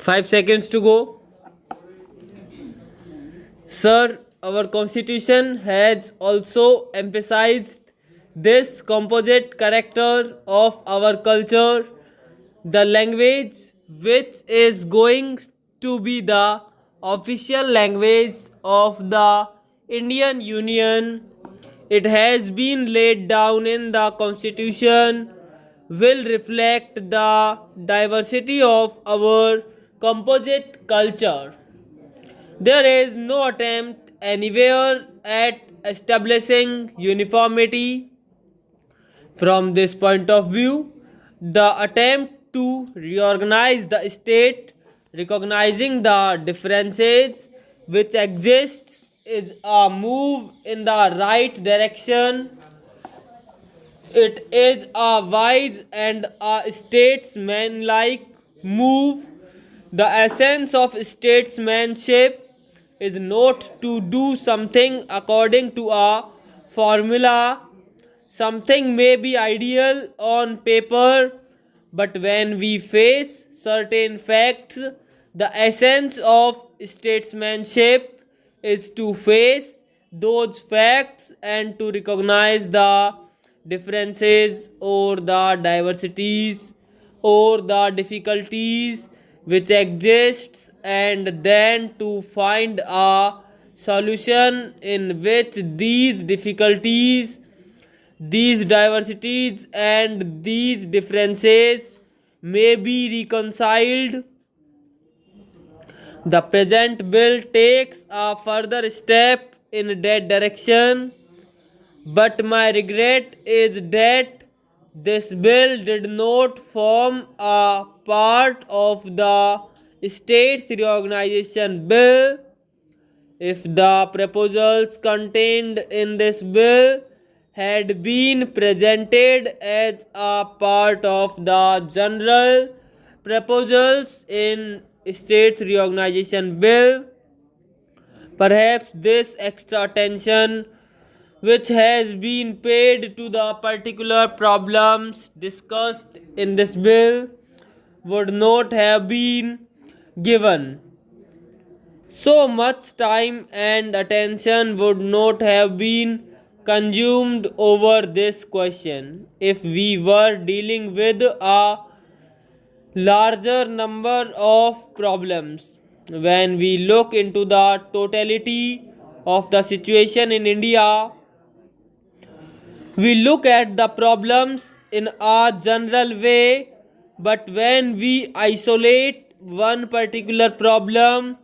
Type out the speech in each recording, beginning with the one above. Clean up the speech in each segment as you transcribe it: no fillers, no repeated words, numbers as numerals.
5 seconds to go. Sir, our constitution has also emphasized this composite character of our culture, the language which is going to be the official language of the Indian Union. It has been laid down in the constitution will reflect the diversity of our composite culture. There is no attempt anywhere at establishing uniformity. From this point of view, the attempt to reorganize the state, recognizing the differences which exist, is a move in the right direction. It is a wise and a statesmanlike move. The essence of statesmanship is not to do something according to a formula. Something may be ideal on paper, but when we face certain facts, the essence of statesmanship is to face those facts and to recognize the differences or the diversities or the difficulties which exists, and then to find a solution in which these difficulties, these diversities and these differences may be reconciled. The present bill takes a further step in that direction, but my regret is that this bill did not form a part of the states reorganization bill. If the proposals contained in this bill had been presented as a part of the general proposals in states reorganization bill, perhaps this extra attention which has been paid to the particular problems discussed in this bill would not have been given. So much time and attention would not have been consumed over this question if we were dealing with a larger number of problems. When we look into the totality of the situation in India, we look at the problems in a general way, but when we isolate one particular problem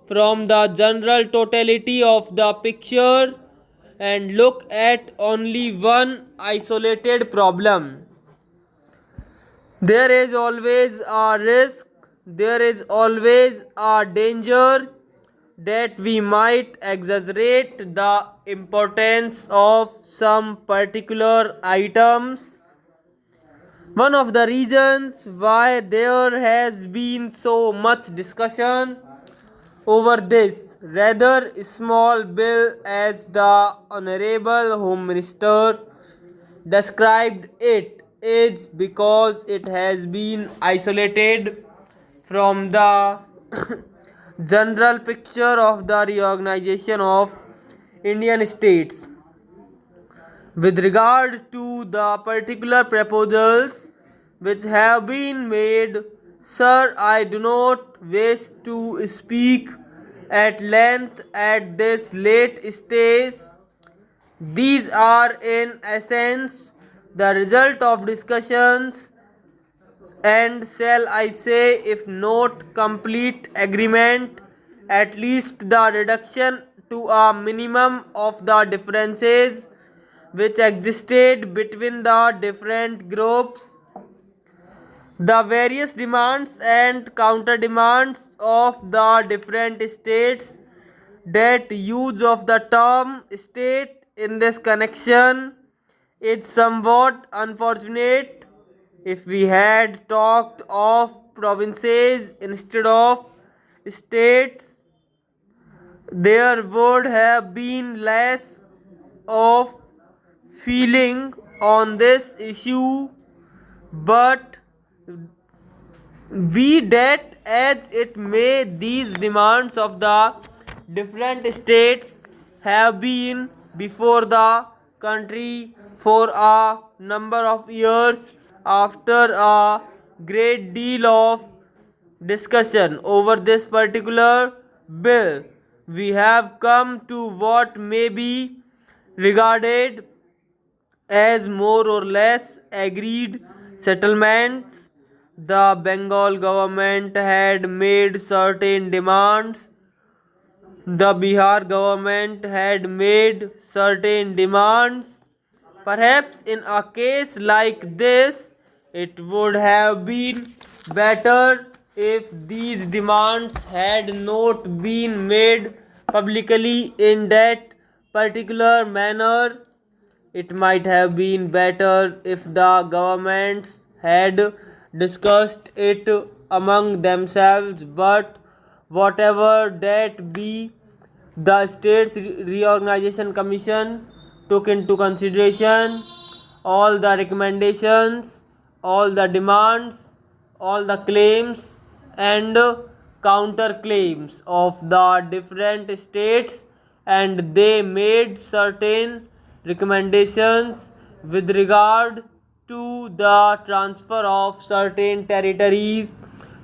from the general totality of the picture and look at only one isolated problem, there is always a risk, there is always a danger that we might exaggerate the importance of some particular items. One of the reasons why there has been so much discussion over this rather small bill, as the Honorable Home Minister described it, is because it has been isolated from the general picture of the reorganization of Indian states. With regard to the particular proposals which have been made, sir, I do not wish to speak at length at this late stage. These are in essence the result of discussions and, shall I say, if not complete agreement, at least the reduction to a minimum of the differences which existed between the different groups. The various demands and counter demands of the different states, that use of the term state in this connection is somewhat unfortunate. If we had talked of provinces instead of states, there would have been less of feeling on this issue, but Be that as it may, these demands of the different states have been before the country for a number of years. After a great deal of discussion over this particular bill, we have come to what may be regarded as more or less agreed settlements. The Bengal government had made certain demands. The Bihar government had made certain demands. Perhaps in a case like this, it would have been better if these demands had not been made publicly in that particular manner. It might have been better if the governments had discussed it among themselves, but whatever that be, the States Reorganization Commission took into consideration all the recommendations, all the demands, all the claims, and counterclaims of the different states, and they made certain recommendations with regard to the transfer of certain territories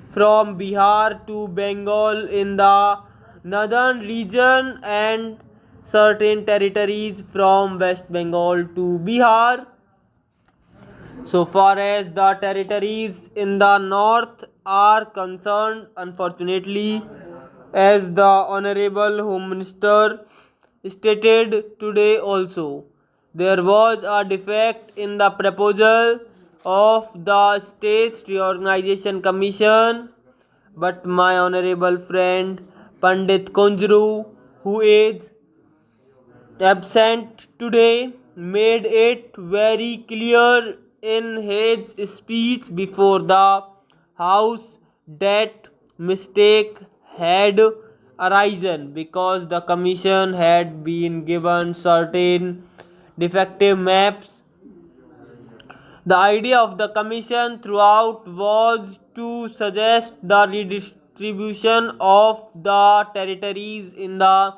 from Bihar to Bengal in the northern region and certain territories from West Bengal to Bihar. So far as the territories in the north are concerned, unfortunately, as the Honorable Home Minister stated today also, there was a defect in the proposal of the States Reorganization Commission, but my honorable friend Pandit Kunjru, who is absent today, made it very clear in his speech before the House that mistake had arisen because the commission had been given certain defective maps. The idea of the commission throughout was to suggest the redistribution of the territories in the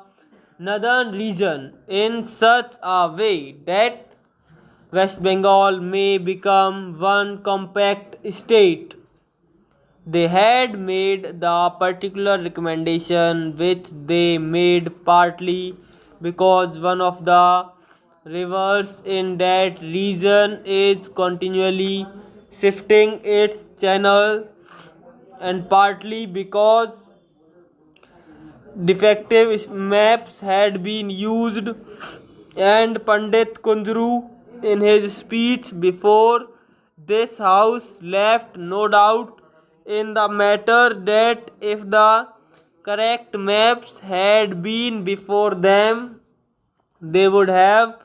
northern region in such a way that West Bengal may become one compact state. They had made the particular recommendation which they made partly because one of the rivers in that region is continually shifting its channel, and partly because defective maps had been used. And Pandit Kundru, in his speech before this house, left no doubt in the matter that if the correct maps had been before them, they would have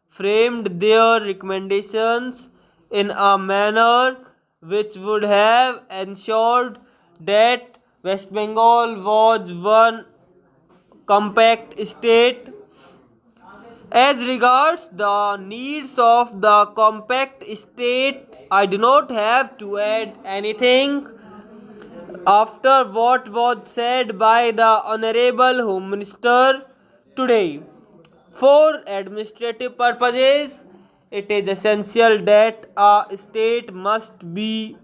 framed their recommendations in a manner which would have ensured that West Bengal was one compact state. As regards the needs of the compact state, I do not have to add anything after what was said by the Honorable Home Minister today. For administrative purposes, it is essential that a state must be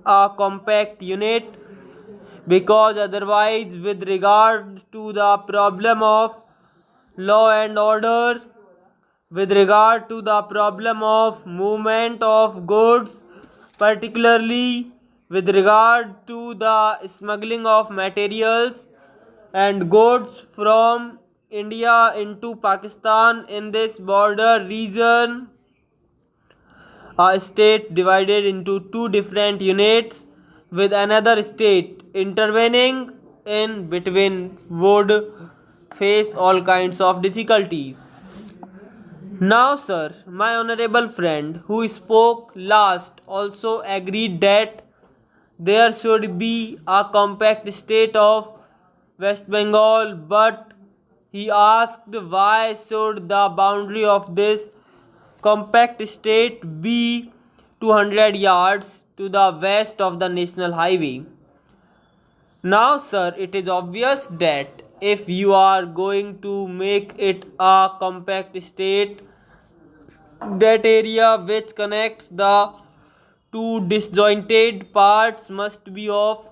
a compact unit because otherwise, with regard to the problem of law and order, with regard to the problem of movement of goods, particularly with regard to the smuggling of materials and goods from India into Pakistan in this border region, a state divided into two different units with another state intervening in between would face all kinds of difficulties. Now, sir, my honorable friend who spoke last also agreed that there should be a compact state of West Bengal, but he asked why should the boundary of this compact state be 200 yards to the west of the national highway. Now, sir, it is obvious that if you are going to make it a compact state, that area which connects the two disjointed parts must be of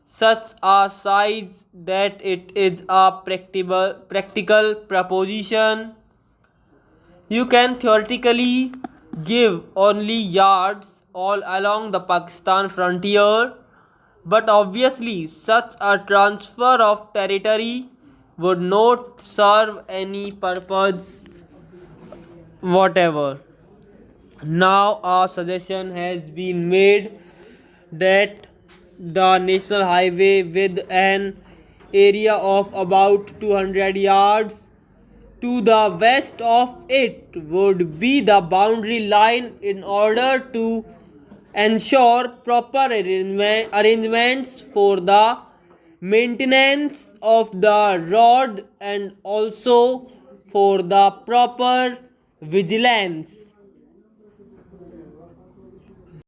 such a size that it is a practical proposition. You can theoretically give only yards all along the Pakistan frontier, but obviously such a transfer of territory would not serve any purpose whatever. Now, a suggestion has been made that the national highway with an area of about 200 yards to the west of it would be the boundary line in order to ensure proper arrangements for the maintenance of the road and also for the proper vigilance.